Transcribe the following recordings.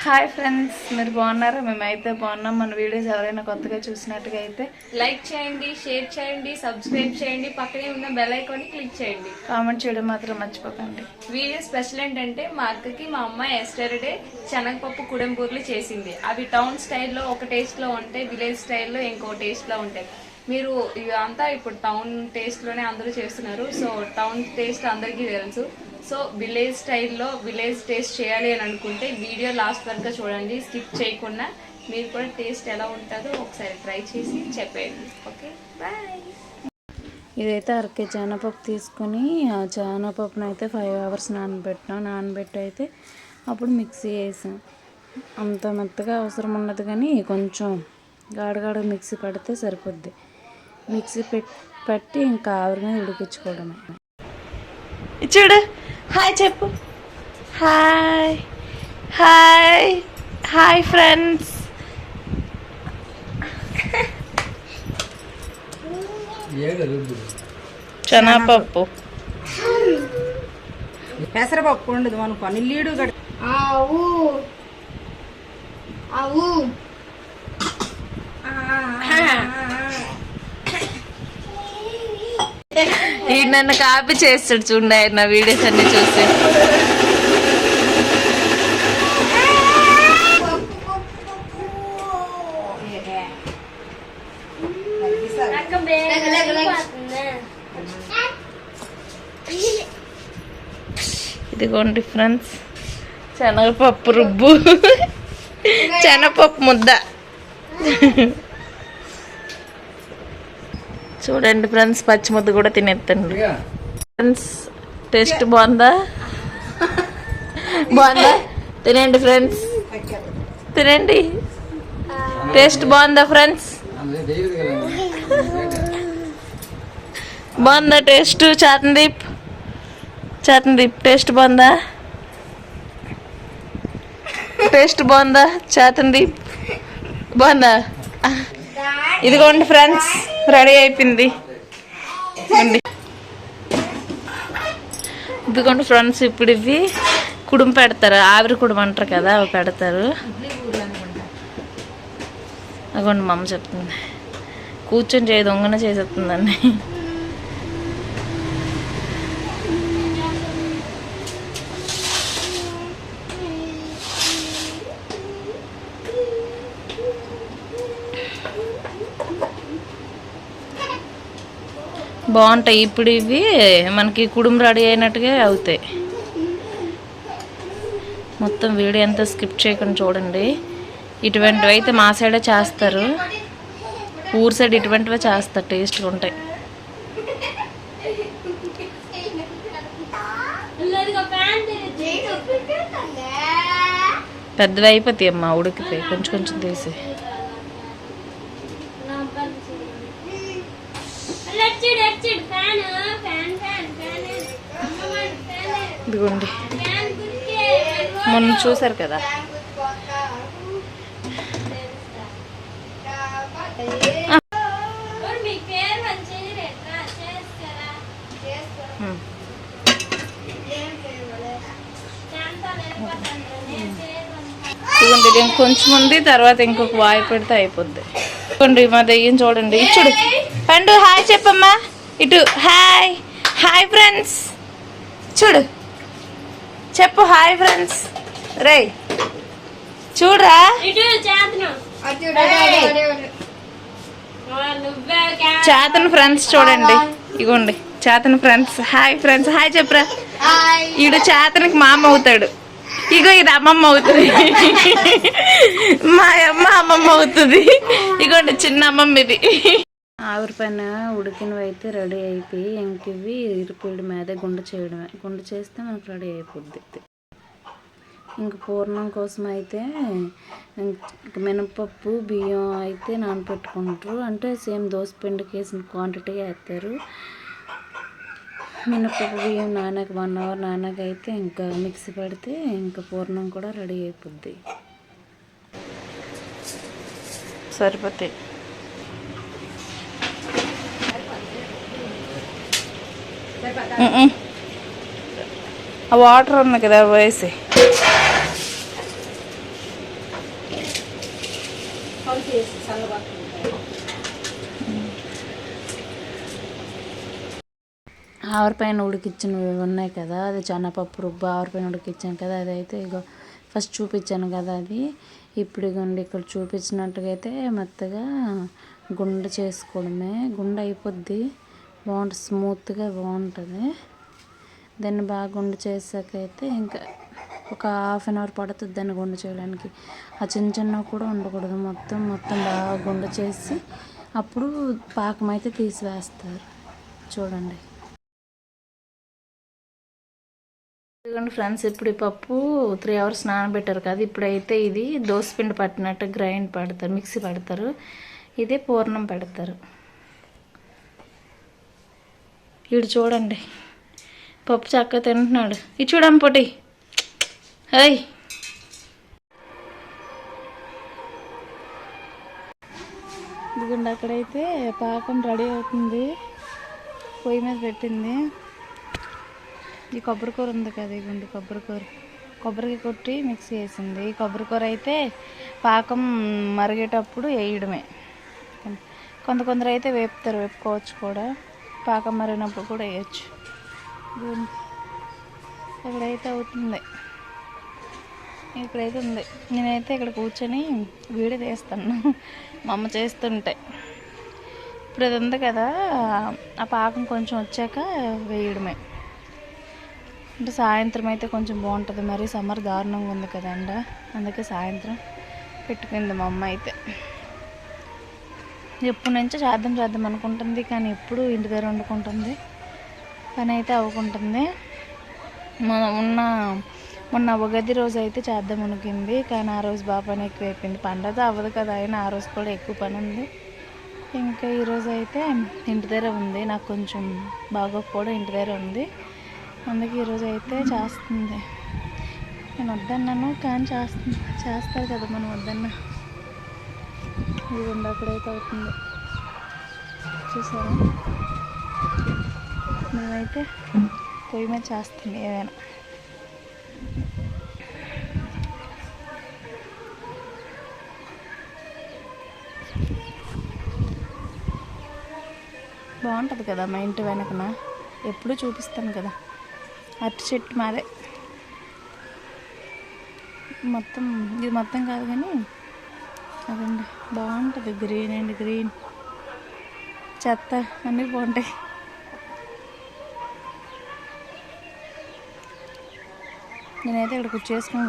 Hi friends, మీరు బాగున్నారా? మేమైతే బాగున్నాం. మన వీడియోస్ ఎవరైనా కొత్తగా చూసినట్టుగా అయితే లైక్ చేయండి, షేర్ చేయండి, సబ్స్క్రైబ్ చేయండి, పక్కనే ఉన్న బెల్ ఐకాన్ క్లిక్ చేయండి, కామెంట్ చేయడం మాత్రం మర్చిపోకండి. వీడియో స్పెషల్ ఏంటంటే మా అక్కకి మా అమ్మ ఎస్టర్డే శనగపప్పు కుడెంపూర్లు చేసింది. అవి టౌన్ స్టైల్లో ఒక టేస్ట్లో ఉంటాయి, విలేజ్ స్టైల్లో ఇంకో టేస్ట్లో ఉంటాయి. మీరు ఇవంతా ఇప్పుడు టౌన్ టేస్ట్లోనే అందరూ చేస్తున్నారు. సో టౌన్ టేస్ట్ అందరికీ తెలుసు. సో విలేజ్ స్టైల్లో విలేజ్ టేస్ట్ చేయాలి అని అనుకుంటే వీడియో లాస్ట్ వరకు చూడండి, స్కిప్ చేయకుండా. మీరు కూడా టేస్ట్ ఎలా ఉంటుందో ఒకసారి ట్రై చేసి చెప్పేయండి. Okay, bye. ఇదైతే అరకే శనగపప్పు తీసుకొని ఆ శనగపప్పును అయితే 5 hours నానబెట్టి అయితే అప్పుడు మిక్సీ వేసాం. అంత మెత్తగా అవసరం ఉండదు, కానీ కొంచెం గాడగాడ మిక్సీ పడితే సరిపోద్ది. మిక్సీ పట్టి ఇంకా ఆవిరి మీద ఉడికించుకోవడమే. చూడు, హాయ్ చెప్పు. Hi hi hi friends. శనగపప్పు పెసరపప్పు ఉండదు అనుకో, నీళ్ళు ఈ నన్ను కాపీ చేస్తాడు చూడండి, నా వీడియోస్ అన్ని చూసి. ఇదిగోండి ఫ్రెండ్స్, శనగపప్పు రుబ్బు, శనగపప్పు ముద్ద. చూడండి ఫ్రెండ్స్, పచ్చి ముద్ద కూడా తినేస్తండి. ఫ్రెండ్స్, టేస్ట్ బాగుందా? బాగుందా? తినండి ఫ్రెండ్స్, తినండి. టేస్ట్ బాగుందా ఫ్రెండ్స్? బాగుందా టేస్ట్? చరణదీప్ టేస్ట్ బాగుందా? టేస్ట్ బాగుందా చరణదీప్? బాగుందా? ఇదిగోండి ఫ్రెండ్స్, రెడీ అయిపోయింది. ఇదిగోండి ఫ్రెండ్స్, ఇప్పుడు ఇవి కుడుము పెడతారు, ఆవిరి కుడుము అంటారు కదా, అవి పెడతారు. అదిగోండి మా అమ్మ చెప్తుంది, కూర్చొని చేయ దొంగన చేసేస్తుందండి. బాగుంటాయి. ఇప్పుడు ఇవి మనకి కుడుము రెడీ అయినట్టుగా అవుతాయి. మొత్తం వీడియో అంతా స్కిప్ చేయకుండా చూడండి. ఇటువంటివి అయితే మా సైడే చేస్తారు, ఊరు సైడ్ ఇటువంటివే చేస్తారు, టేస్ట్గా ఉంటాయి. పెద్దవి అయిపోతాయి అమ్మా, ఉడికిపోయి కొంచెం కొంచెం తీసి. ఇదిగోండి, మొన్న చూసారు కదా. ఇదిగోండి, ఇది కొంచెం ఉంది, తర్వాత ఇంకొక వాయి పెడితే అయిపోద్ది. ఇదిగోండి మా దెయ్యం చూడండి. ఇచ్చుడు పండు, హాయ్ చెప్పమ్మా. ఇటు హాయ్ హాయ్ ఫ్రెండ్స్, చూడు చెప్పు హాయ్ ఫ్రెండ్స్. రే చూడరా, చేతన్ ఫ్రెండ్స్ చూడండి. ఇగోండి Chetan friends, hi friends, hi చెప్పరా. ఈడు చేతనికి మామ అవుతాడు. ఇగో ఇది అమ్మమ్మ అవుతుంది, మా అమ్మ అమ్మమ్మ అవుతుంది. ఇగోండి చిన్న అమ్మమ్మ ఇది. ఆవిరి పైన ఉడికినవి అయితే రెడీ అయిపోయి ఇంక ఇవి ఇరుపిడి మీద గుండె చేయడమే. గుండె చేస్తే మనకు రెడీ అయిపోద్ది. ఇంక పూర్ణం కోసం అయితే మినపప్పు బియ్యం అయితే నానబెట్టుకుంటారు, అంటే సేమ్ దోసపిండికి వేసిన క్వాంటిటీ వేస్తారు. మినపప్పు బియ్యం నానక 1 hour నానక అయితే ఇంకా మిక్సీ పెడితే ఇంకా పూర్ణం కూడా రెడీ అయిపోద్ది. సరిపోతాయి. ఆ వాటర్ ఉంది కదా వేసి ఆవరిపైన ఉడికిచ్చినవి ఉన్నాయి కదా, అది శనగపప్పు రుబ్బు ఆవరిపైన ఉడికిచ్చాను కదా, అదైతే ఇగో ఫస్ట్ చూపించాను కదా అది. ఇప్పుడు ఇగోండి ఇక్కడ చూపించినట్టుగా అయితే మెత్తగా గుండ చేసుకోవడమే. గుండ అయిపోద్ది, బాగుంటుంది, స్మూత్గా బాగుంటుంది. దాన్ని బాగా గుండ చేసాకైతే ఇంకా ఒక ½ అవర్ పడుతుంది దాన్ని గుండ చేయడానికి. ఆ చిన్న చిన్నవి కూడా ఉండకూడదు, మొత్తం బాగా గుండ చేసి అప్పుడు పాకం అయితే తీసివేస్తారు. చూడండి. ఇదిగోండి ఫ్రెండ్స్, ఇప్పుడు ఈ పప్పు 3 అవర్స్ నానబెట్టారు కదా, ఇప్పుడైతే ఇది దోసపిండి పట్టినట్టు గ్రైండ్ పడతారు, మిక్సీ పడతారు. ఇదే పూర్ణం పెడతారు. వీడు చూడండి పప్పు చక్కగా తింటున్నాడు. ఇది చూడమ్మ పొట్టి, హై. ఇదిగోండి అక్కడైతే పాకం రెడీ అవుతుంది, పొయ్యి మీద పెట్టింది. ఈ కొబ్బరికూర ఉంది కదా, ఇదిగోండి కొబ్బరికి కొట్టి మిక్సీ వేసింది. ఈ కొబ్బరికూర అయితే పాకం మరిగేటప్పుడు వేయడమే. కొందరు అయితే వేపుకోవచ్చు కూడా, పాకం మరిగినప్పుడు కూడా వేయచ్చు. ఇక్కడైతే అవుతుంది, ఇక్కడైతే ఉంది. నేనైతే ఇక్కడ కూర్చొని వీడియో తీస్తాను మా అమ్మ చేస్తుంటే. ఇప్పుడు అది ఉంది కదా, ఆ పాకం కొంచెం వచ్చాక వేయడమే. అంటే సాయంత్రం అయితే కొంచెం బాగుంటుంది, మరి సమ్మర్ దారుణంగా ఉంది కదండి, అందుకే సాయంత్రం పెట్టుకుంది మా అమ్మ అయితే. ఎప్పటి నుంచో చేద్దాం అనుకుంటుంది, కానీ ఎప్పుడు ఇంటి దగ్గర వండుకుంటుంది, పని అయితే అవ్వకుంటుంది. మొన్న ఉగాది రోజు అయితే చేద్దాం అనుకుంది, కానీ ఆ రోజు బాగా పని ఎక్కువ అయిపోయింది. పండగ అవ్వదు కదా, అయినా ఆ రోజు కూడా ఎక్కువ పని ఉంది. ఇంకా ఈరోజు అయితే ఇంటి దగ్గర ఉంది, నాకు కొంచెం బాగా కూడా ఇంటి దగ్గర ఉంది, అందుకే ఈరోజు అయితే చేస్తుంది. నేను వద్దన్నాను కానీ చేస్తారు కదా మనం వద్దన్నా. ఇది అక్కడైతే అవుతుంది చూసారా. మేమైతే పొయ్యి మీద చేస్తుంది ఏదైనా. బాగుంటుంది కదా మా ఇంటి వెనకన, ఎప్పుడూ చూపిస్తాను కదా. అరటి చెట్టు మాదే, ఇది మొత్తం కాదు కానీ అదండి బాగుంటుంది. గ్రీన్ చెత్త అన్నీ బాగుంటాయి. నేనైతే ఇక్కడ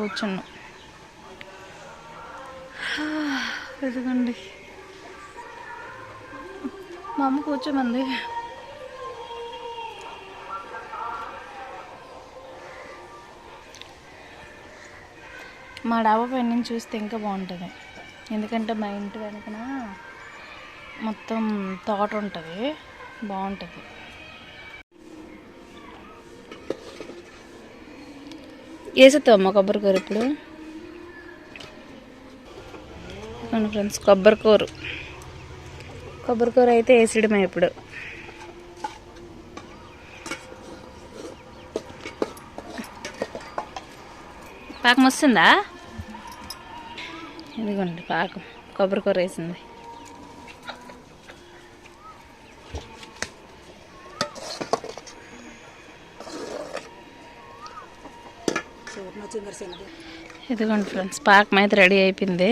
కూర్చున్నాను. ఎదుగండి మా అమ్మ కూర్చోమంది. మా డాబా పైన నుంచి చూస్తే ఇంకా బాగుంటుంది, ఎందుకంటే మా ఇంటి వెనకన మొత్తం తోట ఉంటుంది, బాగుంటుంది. వేసేస్తావమ్మా కొబ్బరికూర ఇప్పుడు. ఫ్రెండ్స్ కొబ్బరికూర అయితే వేసేయడమే ఇప్పుడు. పాకం వస్తుందా? ఇదిగోండి పాకం, కొబ్బరికూర వేసింది. ఇదిగోండి ఫ్రెండ్స్, పాకం అయితే రెడీ అయిపోయింది.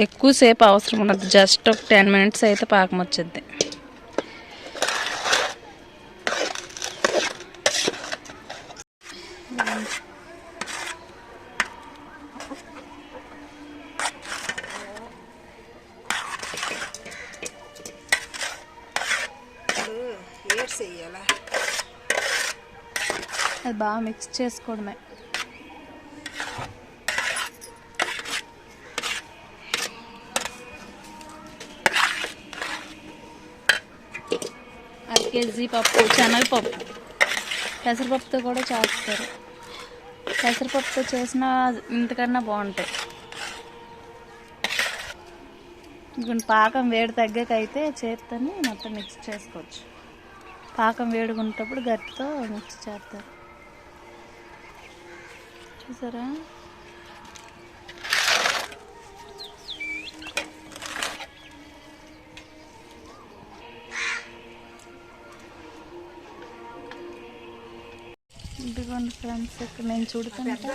ఎక్కువసేపు అవసరం ఉండదు, జస్ట్ ఒక 10 minutes అయితే పాకం వచ్చేది. అది బాగా మిక్స్ చేసుకోవడమే. కేజీ పప్పు, శనగపప్పు, పెసరపప్పుతో కూడా చేస్తారు. పెసరపప్పుతో చేసిన ఇంతకన్నా బాగుంటాయి. ఇప్పుడు పాకం వేడి తగ్గాకైతే చేత్తని మొత్తం మిక్స్ చేసుకోవచ్చు. పాకం వేడిగా ఉన్నప్పుడు గట్టితో మిక్స్ చేస్తారు. చూసారా? ఇదిగోండి ఫ్రెండ్స్, ఇక్కడ నేను చూడుతుంటే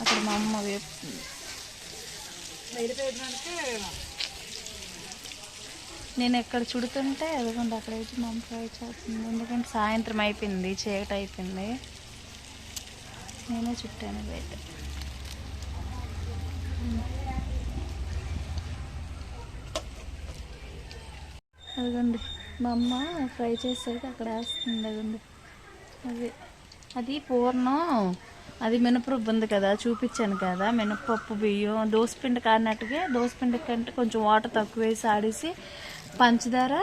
అక్కడ మా అమ్మ వేపుతుంది. నేను ఎక్కడ చుడుతుంటే అదిగోండి అక్కడైతే మా అమ్మ ఫ్రై చేస్తుంది. ఎందుకంటే సాయంత్రం అయిపోయింది, చీకటి అయిపోయింది. నేనే చుట్టాను బయట. అదిగోండి మా అమ్మ ఫ్రై చేసేది అక్కడ వేస్తుంది. అదిగోండి అది పూర్ణం, అది మినపప్పు ఉంది కదా, చూపించాను కదా, మినపప్పు బియ్యం దోసపిండి కానట్టుగా, దోసపిండి కంటే కొంచెం వాటర్ తక్కువ వేసి ఆడేసి పంచదార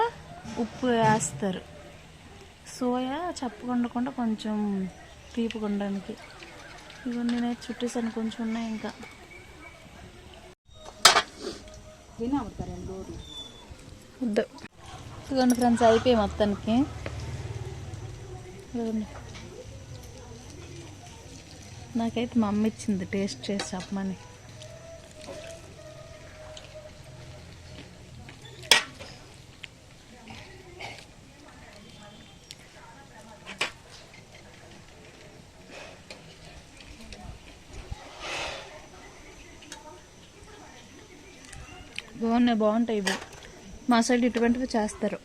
ఉప్పు వేస్తారు. సోయా చప్పకుండా కొంచెం తీపుకుండానికి. ఇవన్నీ నేను చుట్టేసాను, కొంచెం ఉన్నాయి ఇంకా. వద్దు. ఇదిగోండి ఫ్రెండ్స్, అయిపోయాయి మొత్తానికి. నాకైతే మా అమ్మ ఇచ్చింది టేస్ట్ చేసి చెప్పమని. బాగుంటాయి ఇవి. మా సైడ్ ఇటువంటివి చేస్తారు.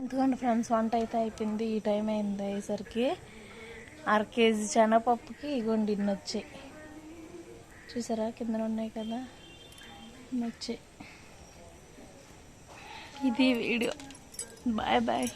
ఎందుకంటే ఫ్రెండ్స్, వంట అయితే అయిపోయింది. ఈ టైం అయింది అయ్యేసరికి. 1/2 కేజీ శనగపప్పుకి ఇగోండి ఇన్ని వచ్చాయి. చూసారా, కింద ఉన్నాయి కదా, ఇన్ని వచ్చాయి. ఇది వీడియో. Bye bye.